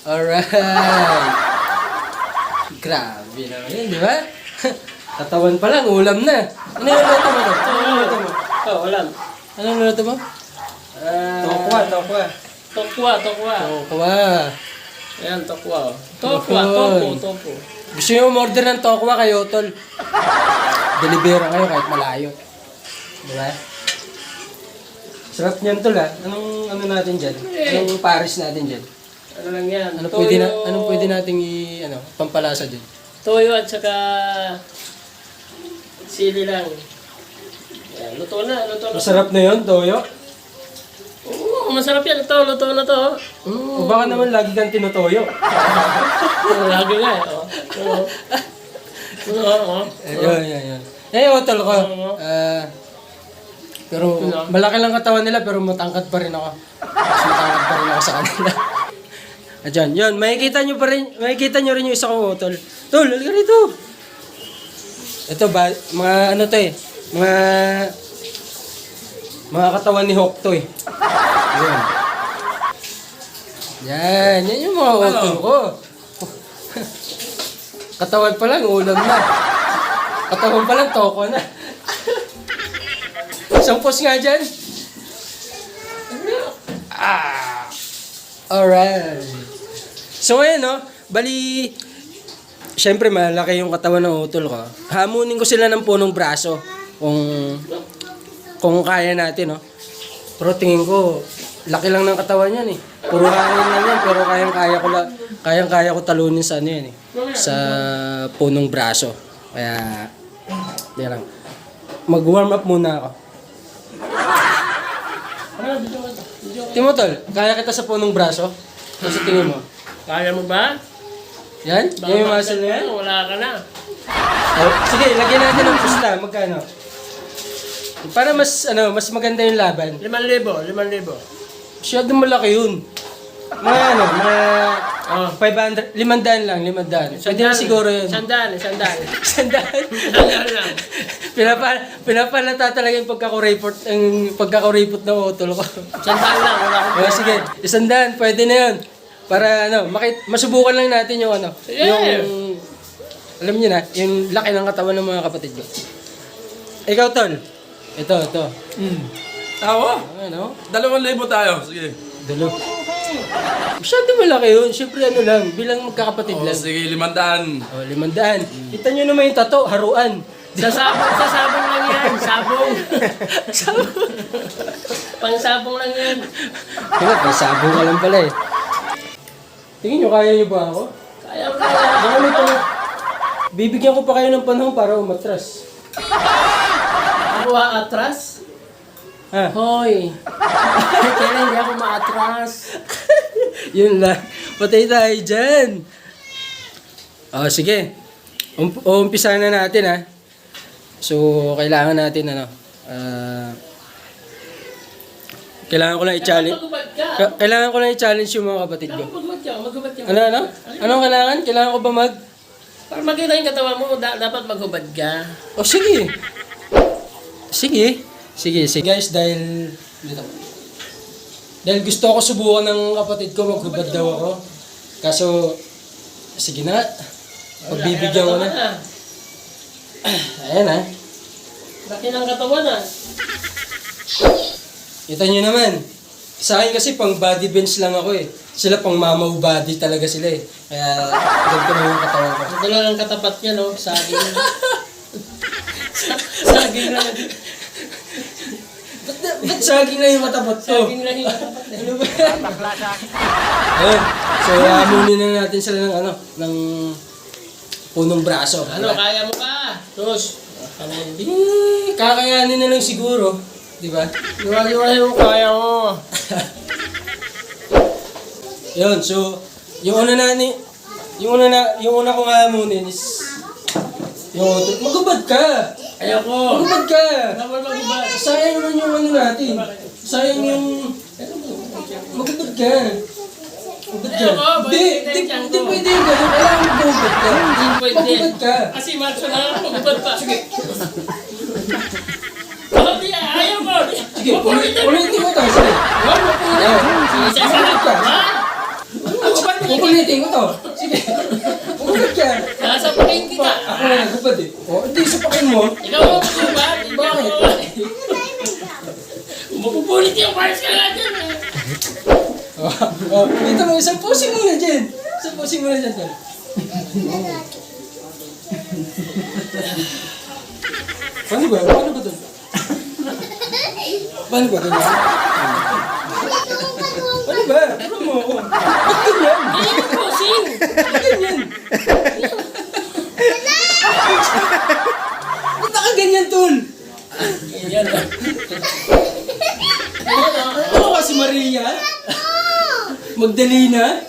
Alright. Grabe naman yun, di ba? Katawan pa lang, ulam na. Ano yung luto mo? Ano yung luto mo? Ulam. Ano yung luto mo? Tokwa. Tokwa. Ayan, tokwa. Tofu. Gusto nyo umorder ng tokwa kayo, tol? Delibera kayo kahit malayo. Di ba? Sarap niyan, tol, ha? Anong ano natin dyan? Anong pares natin dyan? Ano lang yan? Anong pwede nating pampalasa dyan? Toyo at saka sili lang. Ayan, luto na. Masarap na yun, toyo? Oo, masarap yan. Luto na to. O baka naman lagi kang tinutoyo. Lagi nga eh. Oo. Ayun. Tol ko. Pero malaki lang katawan nila pero matangkad pa rin ako. Mas matangkad pa rin ako sa kanila. Ayan, yun. Makikita nyo rin yung isa kong utol. Tol, halika rito. Ito ba, mga ano to eh. Mga katawan ni Hawk to eh. Yan yung mga utol ko. Katawan pa lang, ulam na. Katawan pa lang, toko na. Isang post nga dyan. Alright. So ngayon, no, bali, syempre malaki yung katawan ng utol ko. Hamunin ko sila ng punong braso kung kaya natin, no. Pero tingin ko, laki lang ng katawan yan eh. Puro hangin lang yan, pero kayang-kaya ko talunin sa ano yan eh. Sa punong braso. Kaya, yan lang. Mag-warm up muna ako. Timotol, kaya kita sa punong braso? Ano sa tingin mo? Kaya mo ba? Yan? Yan yung muscle na yan? Wala ka na. Oh, sige, lagyan natin ng pusta. Magkano? Para mas maganda yung laban. 5,000. Masyadong malaki yun. Mga 500, 500 lang, 500. Pwede na siguro yun. Sandal. Sandaan? Sandal lang. Pinapalata talaga yung pagkakuripot ng utol ko. Sandal lang, wala akong Oh, sige, 100, pwede na yun. Para masubukan lang natin yung yung, alam niyo na, yung laki ng katawan ng mga kapatid ko. Ikaw, tol. Ito. Ako? Ano? 2,000 tayo. Sige. Dalo. Masyado malaki yun. Siyempre lang, bilang magkakapatid lang. Sige, 500. Oh, 500. Kita nyo naman yung tato, haruan. Sa sabong lang yan. Sabong. Pang-sabong lang yan. Kaya, pasabong ka lang pala eh. Tingin nyo, kaya nyo ba ako? Kaya. Baka may bibigyan ko pa kayo ng panahon para umatras. Ako atras? Ha? Hoy. Kaya hindi ako maatras. Yun lang. Patay tayo dyan. Oh, sige. Umpisa na natin ha. So, kailangan natin kailangan ko lang i-challenge. Kailangan ko lang i-challenge yung mga kapatid ko. Maghubad ka. Ano? Anong kailangan? Kailangan ko ba Para makita yung katawan mo, dapat maghubad ka. Oh, sige. Sige. Guys, dahil gusto ko subukan ng kapatid ko, maghubad daw ako. Kaso, sige na. Pagbibigyan ko na. Ayan ha. Laki ng katawan ah. Kita nyo naman. Sa akin kasi pang body bench lang ako eh. Sila pang mamaw body talaga sila eh. Kaya ganito na yung katawan ko. Ito lang ang katapat niya no, saging. Saging lang. Ba't saging na yung katapat ko? Saging lang yung katapat niya. Ano ba? Ayun. So, amunin na natin sila ng punong braso. Ano, kaya mo ba? Sus. Kakayanin na lang siguro. Di ba? Liwaliwalay mo kaya mo. Yun, so, yung una kong amunin is, magubad ka! Ayoko. Magubad ka! Naman mag-iba. Sayang naman yung natin. Sayang yung, magubad ka! Magubad ka! Ayoko, Hindi pwede yung gano'n. Kailangan magubad ka. Hindi pwede. Magubad ka! Kasi macho na ako, mag-ibad pa. Sige. Oh, di, ayaw mo. Sige, ulitin mo tayo. Sige. Isa-isa lang. Magubad ka! Ako ba? Pilitin ko to. Sige. Ulit ka. Sasapakin kita. Ako na nagupad eh. O, hindi sapakin mo. Ikaw mo magubad. Bakit? Mapupulit yung parts ka nga dyan. Dito mo, isang pusing muna dyan. Isang pusing muna dyan, tol. Paano ba? Paano ba, tol? Paano ba, tol? Paano ba? Paano mo ako? Ba't ganyan? Ay, yung pusing. Ba't ganyan? Ba't nakaganyan, tol? Yan na. Ano ka si Maria? Magdalena?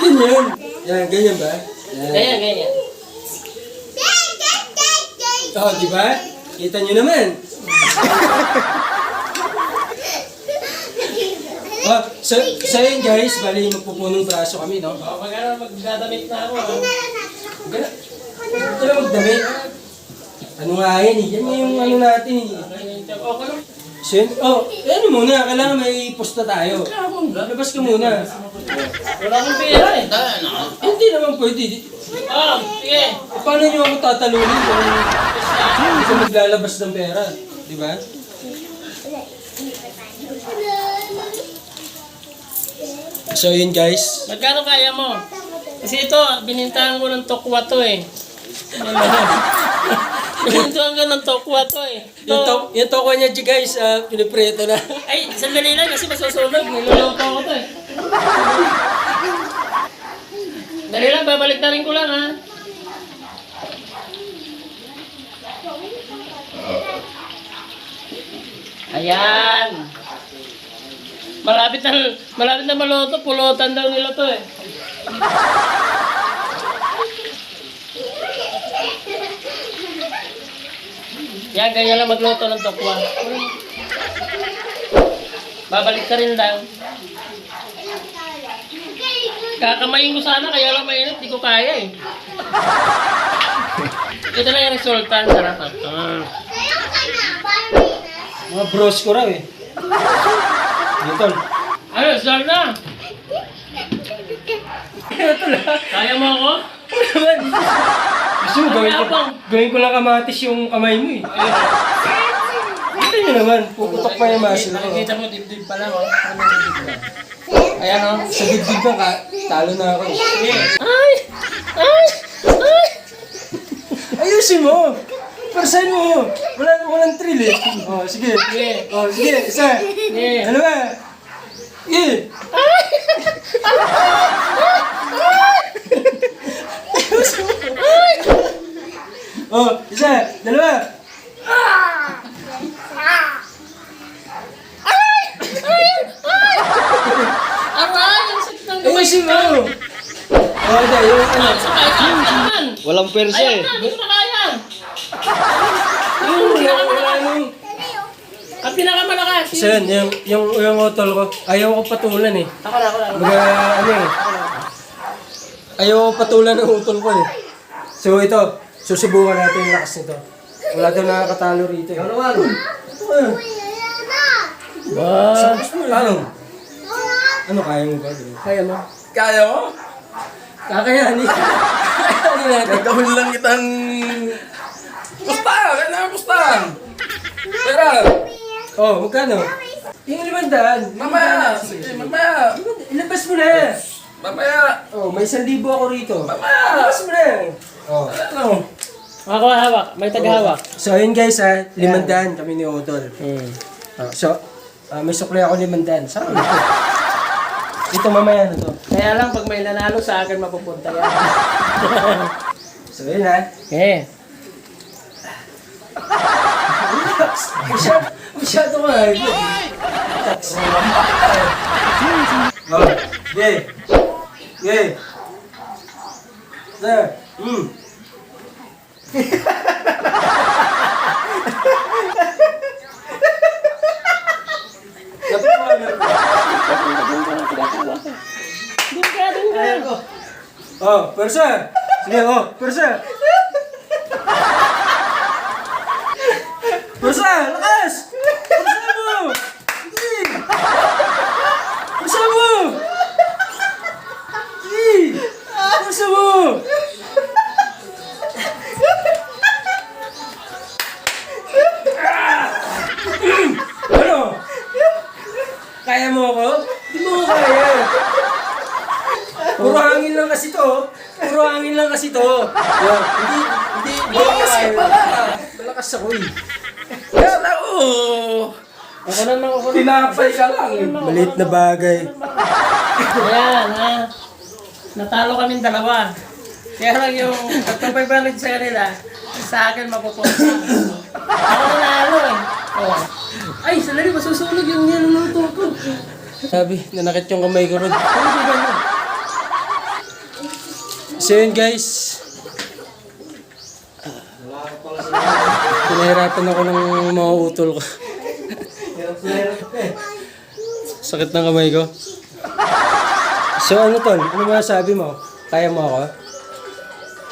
Ganyan. Yan, ganyan ba? Yan. Ganyan, ganyan. Oh, di ba? Kita nyo naman. Oh, so yun guys, bali magpupunong braso kami, no? Magdadamit na ako. Ito na magdamit. Ano nga yan eh? Yan nga yung ano natin eh. So yun, ano muna, kailangan may posta tayo. Labas ka muna. Wala akong pera eh. Hindi naman pwede. Sige. Paano nyo ako tatalunin kung hindi ka maglalabas ng pera? Di ba? So yun guys. Magkano kaya mo? Kasi ito, binintahan ko ng tokwa to eh. Binintahan ko ng tokwa to eh. Yung toko niya guys, pinipreto na. Ay, sandali lang kasi masusunog. Niluluto ko to eh. Dali lang, babalik na rin ko lang ha. Ayan. Malapit na maluto. Pulutan daw nila to eh. Yan, ganyan lang magluto ng tokwa. Babalik ka rin lang. Kakamayin ko sana, kaya lang mainit, di ko kaya eh. Ito na yung resulta, sarap. Mga bros ko raw eh. Dito. Ayos, sarap na. Kaya mo ako? Gusto mo gawin ko lang kamatis yung kamay mo eh. Ito nyo naman, puputok pa yung muscle ko. Nakikita mo, dibdib pa lang oh. Ayan o, sa dibdib ka, talo na ako. Ay! Ay! Ay! Ayusin mo! Persahin mo! Walang thrill eh. Oh, sige. Sige. Oh, sige, isa. Sige. Dalawa. Sige. Ayusin mo. Oh, isa, dalawa. Aray! Ang sakit ng gamay Ayusin mo. Oh, dahil yung ano. Sakay ka naman! Walang persa Ayun na, hindi ko na kaya! Ang pinakamalakas! So yun, yung utol ko, ayaw ko patulan eh. Ako na. Ano eh. Ayaw ko patulan ng utol ko eh. So ito, susubukan natin yung lakas nito. Wala daw nakakatalo rito eh. Ano? Ano? Ano, kaya mo ba? Kaya mo? Kaya mo? Kakayanin. Kakayanin natin. Gagawin lang kitang... Pustahan! Kailangan pustahan! Pera! Oh, magkano? Yung 500. Mamaya! Sige, mamaya! Ilabas mo na. Mamaya! Oh, may 1,000 ako rito. Mamaya! Ilabas mo na. Oh. Ano? Ako hawak, may tagahawak. So ayun guys ha, 500 kami ni Otol. So, may sukli ako 500. Saan ito? Ito mamaya na to. Kaya lang, pag may nanalo sa akin, mapupunta yan. So yun ha. Eh. Masyado ka ha. Oh, yeah. Yeah. Sir. Doon ka. Oh, persa. Sige, oh, persa. Persa, lakas! Persa mo! Hindi! Persa mo! Hindi mo kaya. Puro hangin lang kasi to. Puro hangin lang kasi to. Yan. Hindi Malakas ka pala. Malakas ako eh. Kala ko. Ako naman, ako naman. Tinapay ka lang. Maliit na bagay. Ayan, ha? Natalo kaming dalawa. Kaya lang yung 2,500 sa kanila, sa akin mapupunta. Ako nanalo eh. Oh. Ay, sandali, masusunog yung niluto ko. Sabi, nanakit yung kamay ko ron. So yun guys. Pinahirapan ako ng mga utol ko. Sakit ng kamay ko. So ano tol? Ano masasabi mo? Kaya mo ako?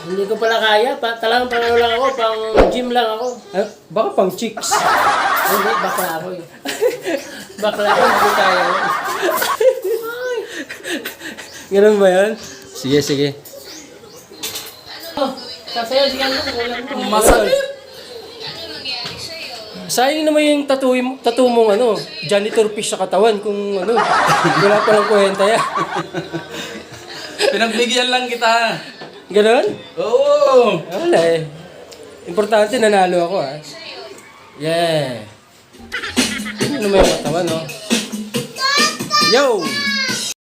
Hindi ko pala kaya. Talagang pangano lang ako, pang gym lang ako. Baka pang chicks. Hindi, bakla ako eh. Bakla ako, hindi ko kaya. Ganun ba yan? Sige, sige. Oh, sasayaw siya lang, walang ko. Masakit. Sayang naman yung tattoo mong ano, janitor fish sa katawan kung ano, wala pa lang kwenta yan. Pinagbigyan lang kita. Ganon? Oo. Wala eh. Importante nanalo ako ah. Yeah. Ano naman yung katawan no? Yo!